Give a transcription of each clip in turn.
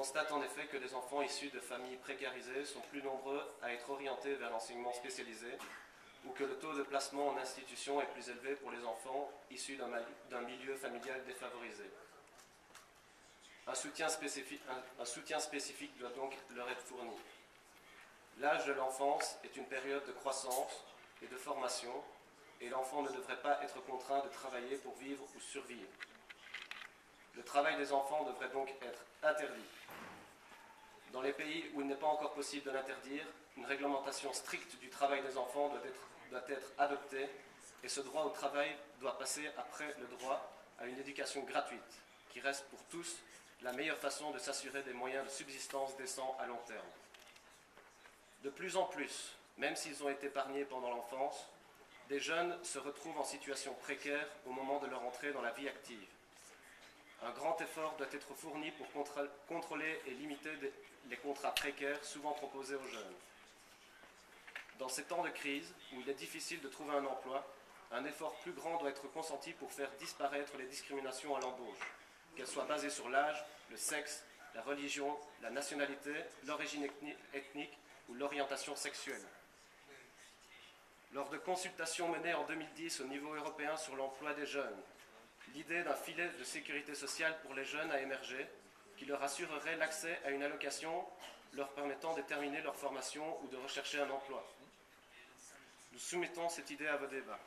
constate en effet que les enfants issus de familles précarisées sont plus nombreux à être orientés vers l'enseignement spécialisé ou que le taux de placement en institution est plus élevé pour les enfants issus d'un milieu familial défavorisé. Un soutien spécifique doit donc leur être fourni. L'âge de l'enfance est une période de croissance et de formation, et l'enfant ne devrait pas être contraint de travailler pour vivre ou survivre. Le travail des enfants devrait donc être interdit. Dans les pays où il n'est pas encore possible de l'interdire, une réglementation stricte du travail des enfants doit être adoptée, et ce droit au travail doit passer après le droit à une éducation gratuite, qui reste pour tous la meilleure façon de s'assurer des moyens de subsistance décents à long terme. De plus en plus, même s'ils ont été épargnés pendant l'enfance, des jeunes se retrouvent en situation précaire au moment de leur entrée dans la vie active. Un grand effort doit être fourni pour contrôler et limiter les contrats précaires souvent proposés aux jeunes. Dans ces temps de crise, où il est difficile de trouver un emploi, un effort plus grand doit être consenti pour faire disparaître les discriminations à l'embauche, qu'elles soient basées sur l'âge, le sexe, la religion, la nationalité, l'origine ethnique ou l'orientation sexuelle. Lors de consultations menées en 2010 au niveau européen sur l'emploi des jeunes, l'idée d'un filet de sécurité sociale pour les jeunes a émergé, qui leur assurerait l'accès à une allocation leur permettant de terminer leur formation ou de rechercher un emploi. Nous soumettons cette idée à vos débats.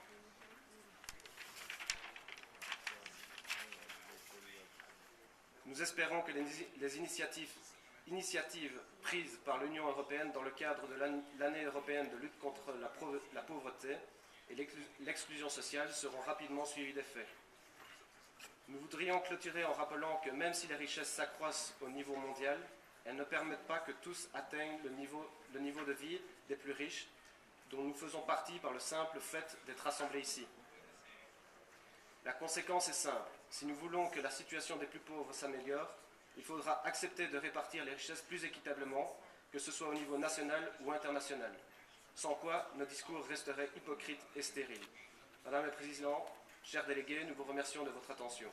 Nous espérons que les initiatives prises par l'Union européenne dans le cadre de l'année européenne de lutte contre la pauvreté et l'exclusion sociale seront rapidement suivies d'effets. Nous voudrions clôturer en rappelant que même si les richesses s'accroissent au niveau mondial, elles ne permettent pas que tous atteignent le niveau de vie des plus riches, dont nous faisons partie par le simple fait d'être rassemblés ici. La conséquence est simple. Si nous voulons que la situation des plus pauvres s'améliore, il faudra accepter de répartir les richesses plus équitablement, que ce soit au niveau national ou international. Sans quoi, nos discours resteraient hypocrites et stériles. Madame la Présidente, chers délégués, nous vous remercions de votre attention.